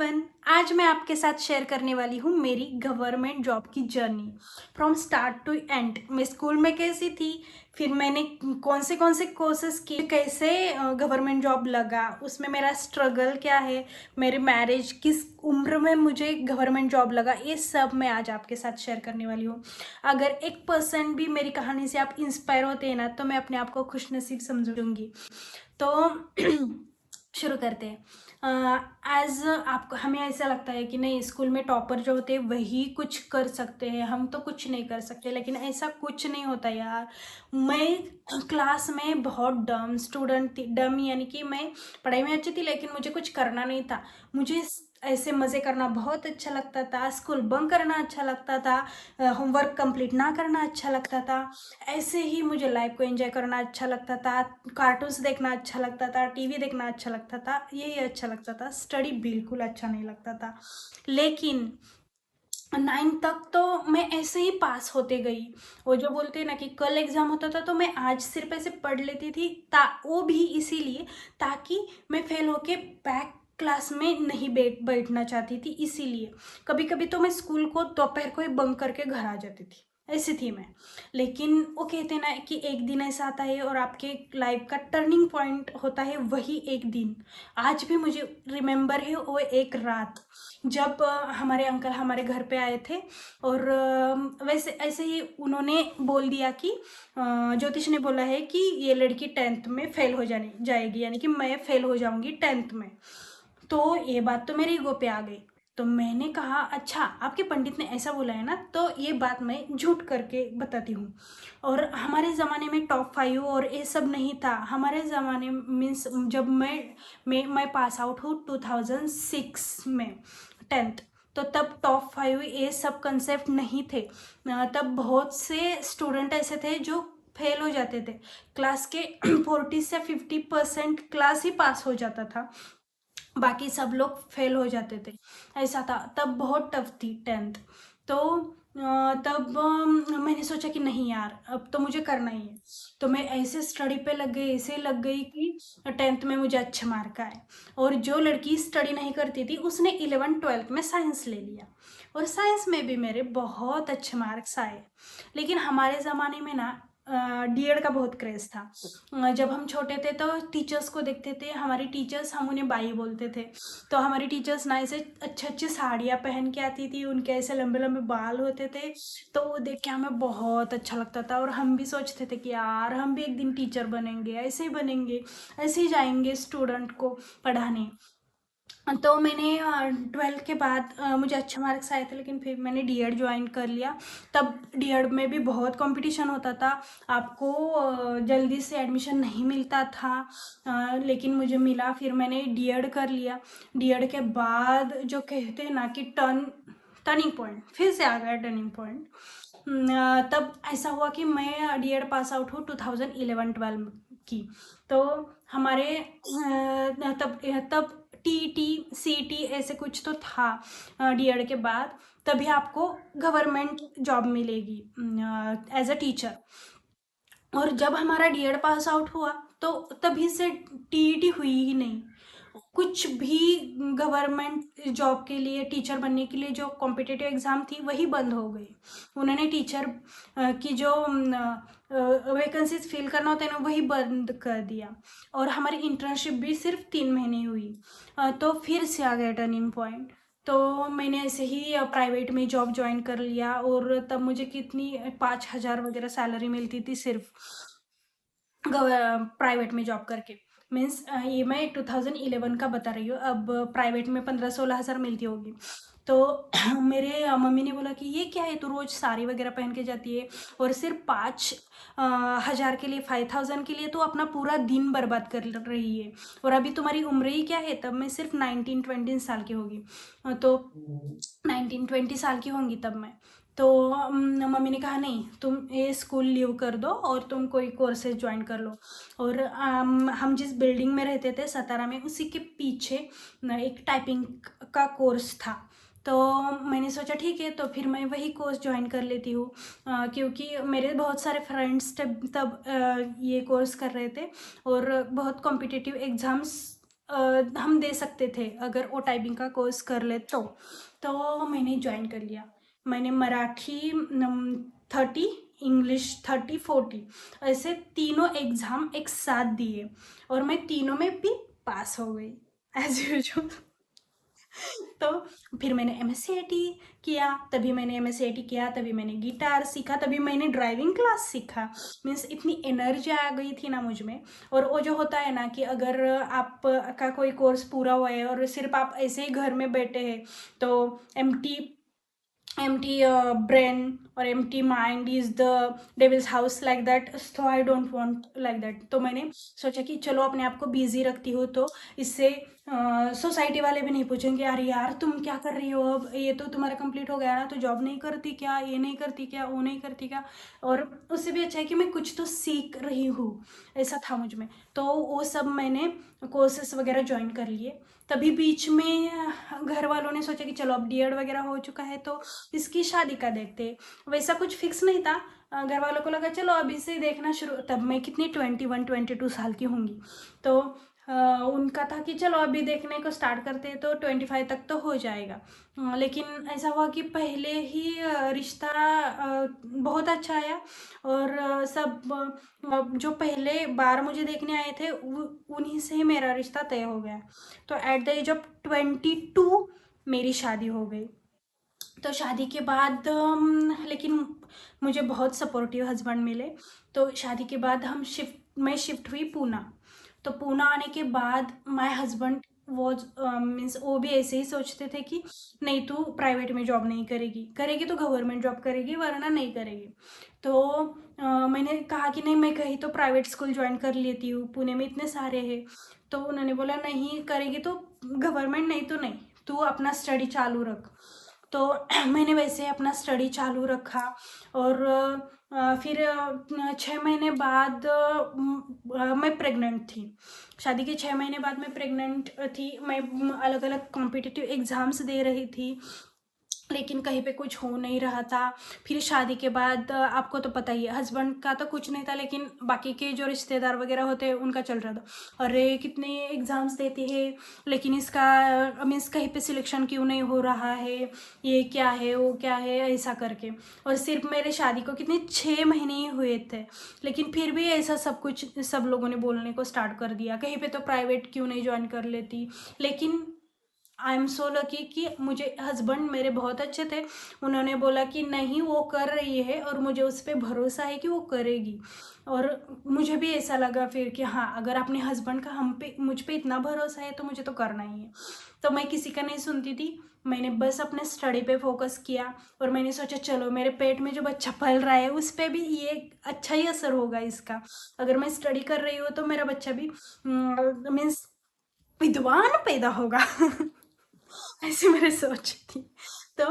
Everyone, आज मैं आपके साथ शेयर करने वाली हूँ मेरी गवर्नमेंट जॉब की journey from start to end. मैं स्कूल में कैसी थी, फिर मैंने कौन से कोर्सेज किए, कैसे गवर्नमेंट जॉब लगा, उसमें मेरा स्ट्रगल क्या है, मेरी मैरिज किस उम्र में मुझे गवर्नमेंट जॉब लगा, ये सब मैं आज आपके साथ शेयर करने वाली हूँ। अगर 1% भी मेरी कहानी से आप इंस्पायर होते हैं ना, तो मैं अपने आप को खुशनसीब समझूंगी। तो शुरू करते हैं। एज आपको हमें ऐसा लगता है कि नहीं, स्कूल में टॉपर जो होते हैं वही कुछ कर सकते हैं, हम तो कुछ नहीं कर सकते, लेकिन ऐसा कुछ नहीं होता यार। मैं क्लास में बहुत डम स्टूडेंट थी। डम यानी कि मैं पढ़ाई में अच्छी थी लेकिन मुझे कुछ करना नहीं था। मुझे ऐसे मज़े करना बहुत अच्छा लगता था, स्कूल बंक करना अच्छा लगता था, होमवर्क कंप्लीट ना करना अच्छा लगता था। ऐसे ही मुझे लाइफ को एंजॉय करना अच्छा लगता था, कार्टून्स देखना अच्छा लगता था, टीवी देखना अच्छा लगता था, यही अच्छा लगता था। स्टडी बिल्कुल अच्छा नहीं लगता था। लेकिन 9 तक तो मैं ऐसे ही पास होते गई। वो जो बोलते हैं ना कि कल एग्जाम होता था तो मैं आज सिर्फ ऐसे पढ़ लेती थी, वो भी इसीलिए ताकि मैं फेल होके बैक क्लास में नहीं बैठना चाहती थी। इसीलिए कभी कभी तो मैं स्कूल को दोपहर को ही बंक करके घर आ जाती थी, ऐसी थी मैं। लेकिन वो कहते हैं ना कि एक दिन ऐसा आता है और आपके लाइफ का टर्निंग पॉइंट होता है, वही एक दिन आज भी मुझे रिमेम्बर है। वो एक रात जब हमारे अंकल हमारे घर पे आए थे और वैसे ऐसे ही उन्होंने बोल दिया कि ज्योतिष ने बोला है कि ये लड़की 10th में फेल हो जाने जाएगी, यानी कि मैं फेल हो जाऊंगी 10th में। तो ये बात तो मेरे ईगो पे आ गई। तो मैंने कहा अच्छा, आपके पंडित ने ऐसा बोला है ना, तो ये बात मैं झूठ करके बताती हूँ। और हमारे ज़माने में टॉप 5 और ये सब नहीं था। हमारे ज़माने मीन्स जब मैं पास आउट हूँ 2006 में 10th, तो तब टॉप 5 ये सब कंसेप्ट नहीं थे। तब बहुत से स्टूडेंट ऐसे थे जो फेल हो जाते थे। क्लास के 40 से 50% क्लास ही पास हो जाता था, बाकी सब लोग फेल हो जाते थे। ऐसा था, तब बहुत टफ थी 10th। तो तब मैंने सोचा कि नहीं यार, अब तो मुझे करना ही है। तो मैं ऐसे स्टडी पे लग गई, ऐसे लग गई कि 10th में मुझे अच्छे मार्क आए। और जो लड़की स्टडी नहीं करती थी उसने 11th-12th में साइंस ले लिया, और साइंस में भी मेरे बहुत अच्छे मार्क्स आए। लेकिन हमारे ज़माने में ना डीएड का बहुत क्रेज़ था। जब हम छोटे थे तो टीचर्स को देखते थे, हमारी टीचर्स, हम उन्हें बाई बोलते थे। तो हमारी टीचर्स ना ऐसे अच्छी अच्छी साड़ियाँ पहन के आती थी, उनके ऐसे लंबे लंबे बाल होते थे। तो वो देख के हमें बहुत अच्छा लगता था और हम भी सोचते थे कि यार हम भी एक दिन टीचर बनेंगे, ऐसे ही बनेंगे, ऐसे ही जाएंगे स्टूडेंट को पढ़ाने। तो मैंने 12th के बाद मुझे अच्छे मार्क्स आए थे, लेकिन फिर मैंने डीएड ज्वाइन कर लिया। तब डीएड में भी बहुत कंपटीशन होता था, आपको जल्दी से एडमिशन नहीं मिलता था। लेकिन मुझे मिला, फिर मैंने डीएड कर लिया। डीएड के बाद जो कहते हैं ना कि टर्निंग पॉइंट फिर से आ गया, टर्निंग पॉइंट। तब ऐसा हुआ कि मैं डीएड पास आउट हूँ 2011-12 की। तो हमारे तब तब टीटी सीटी ऐसे कुछ तो था डीएड के बाद, तभी आपको गवर्नमेंट जॉब मिलेगी एज अ टीचर। और जब हमारा डीएड पास आउट हुआ तो तभी से टीईटी हुई ही नहीं। कुछ भी गवर्नमेंट जॉब के लिए, टीचर बनने के लिए जो कॉम्पिटिटिव एग्ज़ाम थी वही बंद हो गई। उन्होंने टीचर की जो वैकेंसीज फिल करना होता है ना, वही बंद कर दिया। और हमारी इंटर्नशिप भी सिर्फ 3 महीने हुई। तो फिर से आ गया टर्निंग पॉइंट। तो मैंने ऐसे ही प्राइवेट में जॉब ज्वाइन कर लिया, और तब मुझे कितनी 5,000 वगैरह सैलरी मिलती थी सिर्फ प्राइवेट में जॉब करके। मीन्स ये मैं 2011 का बता रही हूँ, अब प्राइवेट में 15-16 हज़ार मिलती होगी। तो मेरे मम्मी ने बोला कि ये क्या है, तू रोज़ साड़ी वगैरह पहन के जाती है और सिर्फ 5,000 के लिए, 5,000 के लिए तो अपना पूरा दिन बर्बाद कर रही है। और अभी तुम्हारी उम्र ही क्या है, तब मैं सिर्फ 19-20 साल की होगी। तो 19-20 साल की होंगी तब मैं। तो मम्मी ने कहा नहीं, तुम ये स्कूल लीव कर दो और तुम कोई कोर्सेज ज्वाइन कर लो। और हम जिस बिल्डिंग में रहते थे सतारा में, उसी के पीछे एक टाइपिंग का कोर्स था। तो मैंने सोचा ठीक है, तो फिर मैं वही कोर्स ज्वाइन कर लेती हूँ। क्योंकि मेरे बहुत सारे फ्रेंड्स तब ये कोर्स कर रहे थे और बहुत कॉम्पिटिटिव एग्ज़ाम्स हम दे सकते थे अगर वो टाइपिंग का कोर्स कर ले तो मैंने ज्वाइन कर लिया। मैंने मराठी 30, इंग्लिश 30, 40 ऐसे तीनों एग्ज़ाम एक साथ दिए और मैं तीनों में भी पास हो गई एज यूजुअल। तो फिर मैंने एमएससीआईटी किया, तभी मैंने एमएससीआईटी किया, तभी मैंने गिटार सीखा, तभी मैंने ड्राइविंग क्लास सीखा। मीन्स इतनी एनर्जी आ गई थी ना मुझ में। और वो जो होता है ना कि अगर आप का कोई कोर्स पूरा हुआ है और सिर्फ आप ऐसे ही घर में बैठे हैं तो empty empty brain or empty mind is the devil's house like that, so I don't want like that। तो मैंने सोचा कि चलो अपने आप को बिजी रखती हो तो इससे सोसाइटी वाले भी नहीं पूछेंगे अरे यार तुम क्या कर रही हो, अब ये तो तुम्हारा कंप्लीट हो गया ना, तो जॉब नहीं करती क्या, ये नहीं करती क्या, वो नहीं करती क्या। और उससे भी अच्छा है कि मैं कुछ तो सीख रही हूँ, ऐसा था मुझ में। तो वो सब मैंने कोर्सेस वगैरह ज्वाइन कर लिए। तभी बीच में घर वालों ने सोचा कि चलो अब डीएड वगैरह हो चुका है तो इसकी शादी का देखते। वैसा कुछ फिक्स नहीं था। घर वालों को लगा चलो अभी से देखना शुरू, तब मैं कितनी 21 22 साल की होंगी। तो उनका था कि चलो अभी देखने को स्टार्ट करते हैं तो 25 तक तो हो जाएगा। लेकिन ऐसा हुआ कि पहले ही रिश्ता बहुत अच्छा आया और सब जो पहले बार मुझे देखने आए थे उन्हीं से ही मेरा रिश्ता तय हो गया। तो एट द एज ऑफ 22 मेरी शादी हो गई। तो शादी के बाद लेकिन मुझे बहुत सपोर्टिव हस्बैंड मिले। तो शादी के बाद मैं शिफ्ट हुई पूना। तो पूना आने के बाद माय हस्बैंड वो मीन्स वो भी ऐसे ही सोचते थे कि नहीं तू प्राइवेट में जॉब नहीं करेगी, करेगी तो गवर्नमेंट जॉब करेगी वरना नहीं करेगी। तो मैंने कहा कि नहीं मैं कहीं तो प्राइवेट स्कूल ज्वाइन कर लेती हूँ, पुणे में इतने सारे हैं। तो उन्होंने बोला नहीं करेगी तो गवर्नमेंट, नहीं तो नहीं, तू अपना स्टडी चालू रख। तो मैंने वैसे अपना स्टडी चालू रखा। और फिर 6 महीने बाद मैं प्रेग्नेंट थी। शादी के 6 महीने बाद मैं प्रेग्नेंट थी। मैं अलग अलग कॉम्पिटिटिव एग्ज़ाम्स दे रही थी लेकिन कहीं पे कुछ हो नहीं रहा था। फिर शादी के बाद आपको तो पता ही है हस्बैंड का तो कुछ नहीं था लेकिन बाकी के जो रिश्तेदार वगैरह होते हैं उनका चल रहा था, अरे कितने एग्ज़ाम्स देते हैं लेकिन इसका मीन्स कहीं पे सिलेक्शन क्यों नहीं हो रहा है, ये क्या है वो क्या है, ऐसा करके। और सिर्फ मेरे शादी को कितने 6 महीने ही हुए थे लेकिन फिर भी ऐसा सब कुछ सब लोगों ने बोलने को स्टार्ट कर दिया, कहीं पे तो प्राइवेट क्यों नहीं ज्वाइन कर लेती। लेकिन आई एम सो लकी कि मुझे हस्बैंड मेरे बहुत अच्छे थे। उन्होंने बोला कि नहीं वो कर रही है और मुझे उस पर भरोसा है कि वो करेगी। और मुझे भी ऐसा लगा फिर कि हाँ अगर अपने हस्बैंड का मुझ पे इतना भरोसा है तो मुझे तो करना ही है। तो मैं किसी का नहीं सुनती थी, मैंने बस अपने स्टडी पे फोकस किया। और मैंने सोचा चलो मेरे पेट में जो बच्चा पल रहा है उस पर भी ये अच्छा ही असर होगा इसका। अगर मैं स्टडी कर रही हूँ तो मेरा बच्चा भी मीन्स विद्वान पैदा होगा। ऐसी मेरी सोच थी। तो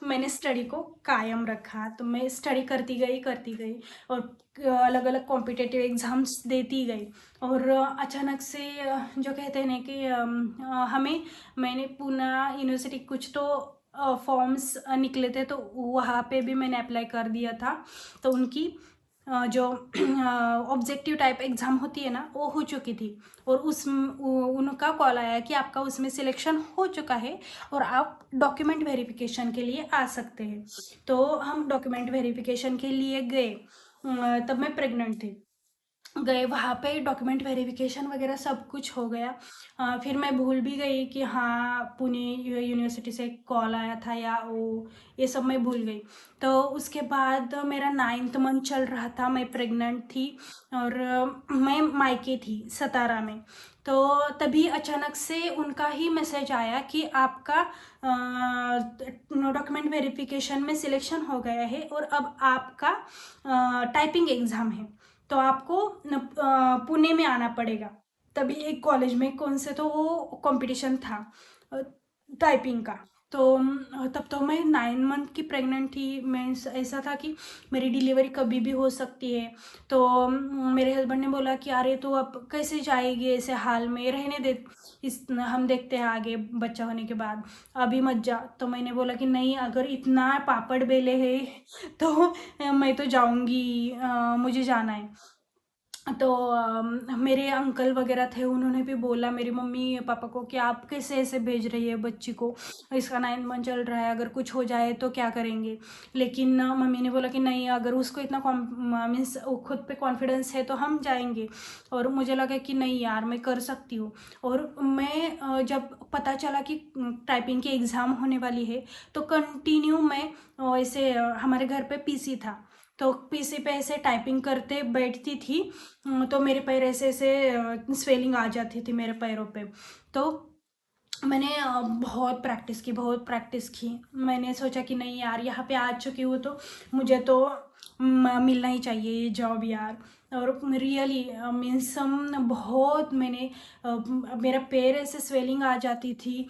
मैंने स्टडी को कायम रखा, तो मैं स्टडी करती गई और अलग अलग कॉम्पिटिटिव एग्ज़ाम्स देती गई। और अचानक से जो कहते हैं ना कि मैंने पूना यूनिवर्सिटी कुछ तो फॉर्म्स निकले थे तो वहाँ पे भी मैंने अप्लाई कर दिया था। तो उनकी जो ऑब्जेक्टिव टाइप एग्ज़ाम होती है ना वो हो चुकी थी और उनका कॉल आया कि आपका उसमें सिलेक्शन हो चुका है और आप डॉक्यूमेंट वेरिफिकेशन के लिए आ सकते हैं। तो हम डॉक्यूमेंट वेरिफिकेशन के लिए गए। तब मैं प्रेग्नेंट थी। गए वहाँ पे डॉक्यूमेंट वेरिफिकेशन वगैरह सब कुछ हो गया। फिर मैं भूल भी गई कि हाँ पुणे यूनिवर्सिटी से कॉल आया था या वो ये सब मैं भूल गई। तो उसके बाद मेरा 9th मंथ चल रहा था, मैं प्रेग्नेंट थी और मैं मायके थी सतारा में। तो तभी अचानक से उनका ही मैसेज आया कि आपका डॉक्यूमेंट वेरिफिकेशन में सिलेक्शन हो गया है और अब आपका टाइपिंग एग्ज़ाम है तो आपको पुणे में आना पड़ेगा। तभी एक कॉलेज में कौन से तो वो कंपटीशन था टाइपिंग का। तो तब तो मैं 9 मंथ की प्रेग्नेंट थी। मैं ऐसा था कि मेरी डिलीवरी कभी भी हो सकती है। तो मेरे हस्बैंड ने बोला कि अरे तो अब कैसे जाएगी ऐसे हाल में, रहने दे, इस हम देखते हैं आगे बच्चा होने के बाद, अभी मत जा। तो मैंने बोला कि नहीं अगर इतना पापड़ बेले है तो मैं तो जाऊंगी, मुझे जाना है। तो मेरे अंकल वगैरह थे, उन्होंने भी बोला मेरी मम्मी पापा को कि आप कैसे ऐसे भेज रही है बच्ची को, इसका 9 मंथ चल रहा है, अगर कुछ हो जाए तो क्या करेंगे। लेकिन मम्मी ने बोला कि नहीं, अगर उसको इतना मीन्स खुद पे कॉन्फिडेंस है तो हम जाएंगे। और मुझे लगा कि नहीं यार, मैं कर सकती हूँ। और मैं जब पता चला कि टाइपिंग की एग्ज़ाम होने वाली है, तो कंटिन्यू मैं ऐसे हमारे घर पे पीसी था, तो पीसी पे ऐसे टाइपिंग करते बैठती थी। तो मेरे पैर ऐसे ऐसे स्वेलिंग आ जाती थी मेरे पैरों पे। तो मैंने बहुत प्रैक्टिस की, बहुत प्रैक्टिस की। मैंने सोचा कि नहीं यार, यहाँ पे आ चुकी हूँ तो मुझे तो मिलना ही चाहिए ये जॉब यार। और रियली मीन्स बहुत मैंने मेरा पैर ऐसे स्वेलिंग आ जाती थी।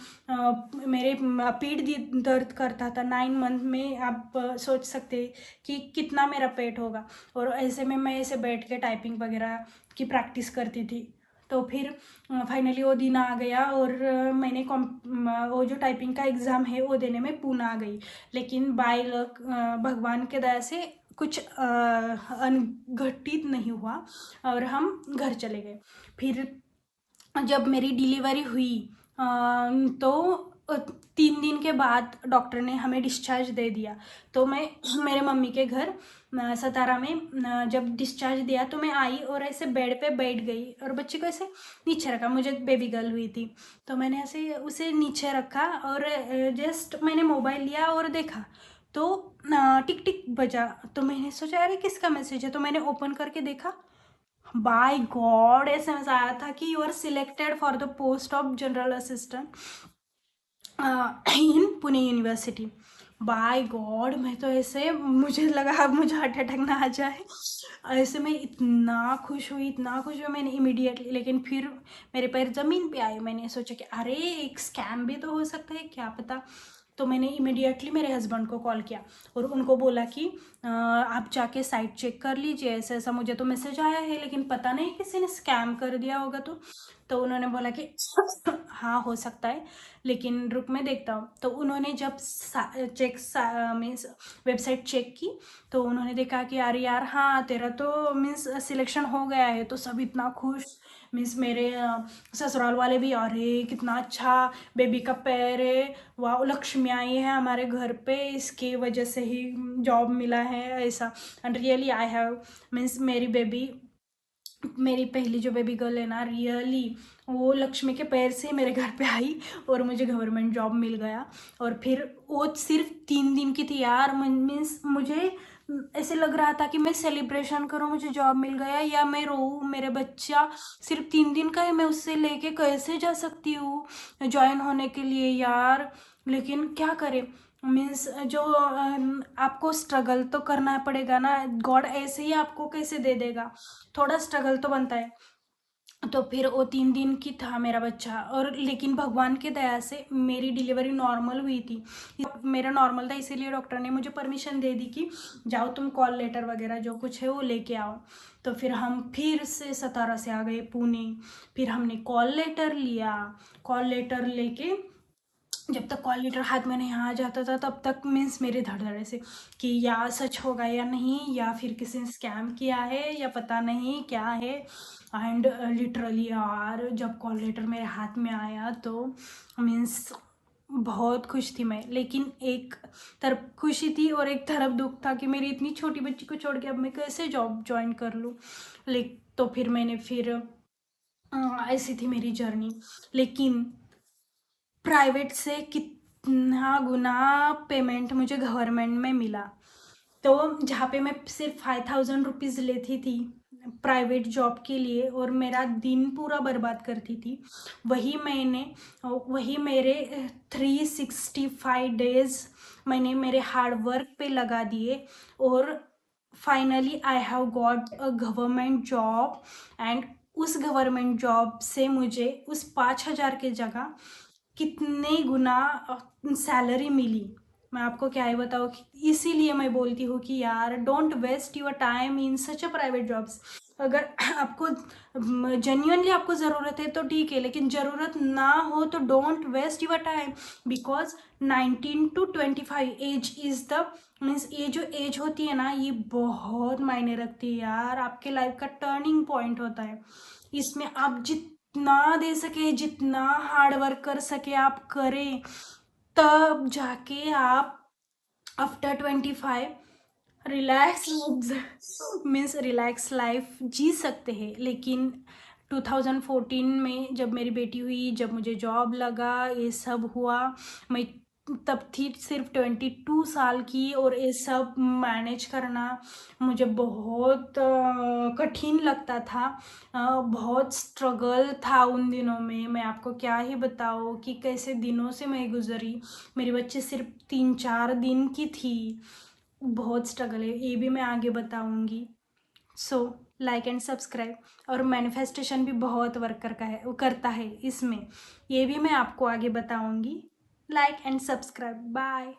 मेरे पीठ दर्द करता था 9 मंथ में। आप सोच सकते कि कितना मेरा पेट होगा। और ऐसे में मैं ऐसे बैठ के टाइपिंग वगैरह की प्रैक्टिस करती थी। तो फिर फाइनली वो दिन आ गया, और मैंने वो जो टाइपिंग का एग्ज़ाम है वो देने में पूना आ गई। लेकिन बाय लक भगवान के दया से कुछ अनघटित नहीं हुआ, और हम घर चले गए। फिर जब मेरी डिलीवरी हुई तो 3 दिन के बाद डॉक्टर ने हमें डिस्चार्ज दे दिया। तो मैं मेरे मम्मी के घर सतारा में जब डिस्चार्ज दिया तो मैं आई और ऐसे बेड पे बैठ गई, और बच्चे को ऐसे नीचे रखा। मुझे बेबी गर्ल हुई थी, तो मैंने ऐसे उसे नीचे रखा, और जस्ट मैंने मोबाइल लिया और देखा, तो टिक टिक बजा। तो मैंने सोचा अरे किसका मैसेज है, तो मैंने ओपन करके देखा। बाय गॉड, एसएमएस आया था कि you are selected for the post of general assistant in Pune university. By god, मैं तो ऐसे, मुझे लगा अब मुझे हार्ट अटैक ना आ जाए। ऐसे मैं इतना खुश हुई, इतना खुश हुई मैंने इमीडिएटली। लेकिन फिर मेरे पैर ज़मीन पे आए। मैंने सोचा कि अरे एक स्कैम भी तो हो सकता है, क्या पता। तो मैंने इमिडिएटली मेरे हस्बैंड को कॉल किया और उनको बोला कि आप जाके साइट चेक कर लीजिए, ऐसा ऐसा मुझे तो मैसेज आया है, लेकिन पता नहीं किसी ने स्कैम कर दिया होगा। तो उन्होंने बोला कि हाँ हो सकता है, लेकिन रुक मैं देखता हूँ। तो उन्होंने जब चेक मीन्स वेबसाइट चेक की, तो उन्होंने देखा कि यार यार हाँ तेरा तो मीन्स सिलेक्शन हो गया है। तो सब इतना खुश, मीन्स मेरे ससुराल वाले भी, अरे कितना अच्छा, बेबी का पैर है, वाह लक्ष्मी आई है हमारे घर पे, इसकी वजह से ही जॉब मिला है ऐसा। And really I have means मेरी पहली जो बेबी गर्ल है ना, रियली वो लक्ष्मी के पैर से मेरे घर पे आई और मुझे गवर्नमेंट जॉब मिल गया। और फिर वो सिर्फ 3 दिन की थी यार। मीन्स मुझे ऐसे लग रहा था कि मैं सेलिब्रेशन करूं, मुझे जॉब मिल गया, या मैं रोऊं, मेरे बच्चा सिर्फ 3 दिन का है, मैं उससे लेके कैसे जा सकती हूँ ज्वाइन होने के लिए यार। लेकिन क्या करें, मीन्स जो आपको स्ट्रगल तो करना पड़ेगा ना, गॉड ऐसे ही आपको कैसे दे देगा, थोड़ा स्ट्रगल तो बनता है। तो फिर वो 3 दिन की था मेरा बच्चा। और लेकिन भगवान की दया से मेरी डिलीवरी नॉर्मल हुई थी। मेरा नॉर्मल था, इसीलिए डॉक्टर ने मुझे परमिशन दे दी कि जाओ तुम कॉल लेटर वगैरह जो कुछ है वो लेके आओ। तो फिर हम फिर से सतारा से आ गए पुणे। फिर हमने कॉल लेटर लिया। कॉल लेटर लेके जब तक कॉल लेटर हाथ में नहीं आ जाता था, तब तक मीन्स मेरे धड़ से कि या सच होगा या नहीं, या फिर किसी ने स्कैम किया है, या पता नहीं क्या है। एंड लिटरली यार, जब कॉल लेटर मेरे हाथ में आया तो मीन्स बहुत खुश थी मैं। लेकिन एक तरफ खुशी थी और एक तरफ दुख था कि मेरी इतनी छोटी बच्ची को छोड़ के अब मैं कैसे जॉब ज्वाइन कर लूँ। तो फिर मैंने फिर ऐसी थी मेरी जर्नी। लेकिन प्राइवेट से कितना गुना पेमेंट मुझे गवर्नमेंट में मिला। तो जहाँ पे मैं सिर्फ 5,000 रुपीज़ लेती थी प्राइवेट जॉब के लिए और मेरा दिन पूरा बर्बाद करती थी, वही मेरे 365 डेज मैंने मेरे हार्ड वर्क पे लगा दिए। और finally I have got a government job. And उस गवर्नमेंट जॉब से मुझे उस 5,000 के जगह कितने गुना सैलरी मिली, मैं आपको क्या ही बताऊँ। इसीलिए मैं बोलती हूँ कि यार don't waste your time in such a private jobs. अगर आपको जेन्युइनली आपको ज़रूरत है तो ठीक है, लेकिन ज़रूरत ना हो तो don't waste your time, because 19 to 25 age is the means ये जो एज होती है ना, ये बहुत मायने रखती है यार, आपके लाइफ का टर्निंग पॉइंट होता है। इसमें आप जितना दे सके, जितना हार्ड वर्क कर सके आप करें, तब जाके आप after 25 relax means relax life जी सकते हैं। लेकिन 2014 में जब मेरी बेटी हुई, जब मुझे जॉब लगा, ये सब हुआ, मैं तब थी सिर्फ 22 साल की, और ये सब मैनेज करना मुझे बहुत कठिन लगता था। बहुत स्ट्रगल था उन दिनों में, मैं आपको क्या ही बताऊँ कि कैसे दिनों से मैं गुजरी। मेरी बच्ची सिर्फ 3-4 दिन की थी, बहुत स्ट्रगल है, ये भी मैं आगे बताऊंगी। सो लाइक एंड सब्सक्राइब, और मैनिफेस्टेशन भी बहुत वर्क करता है इसमें, ये भी मैं आपको आगे बताऊंगी। Like and subscribe, bye.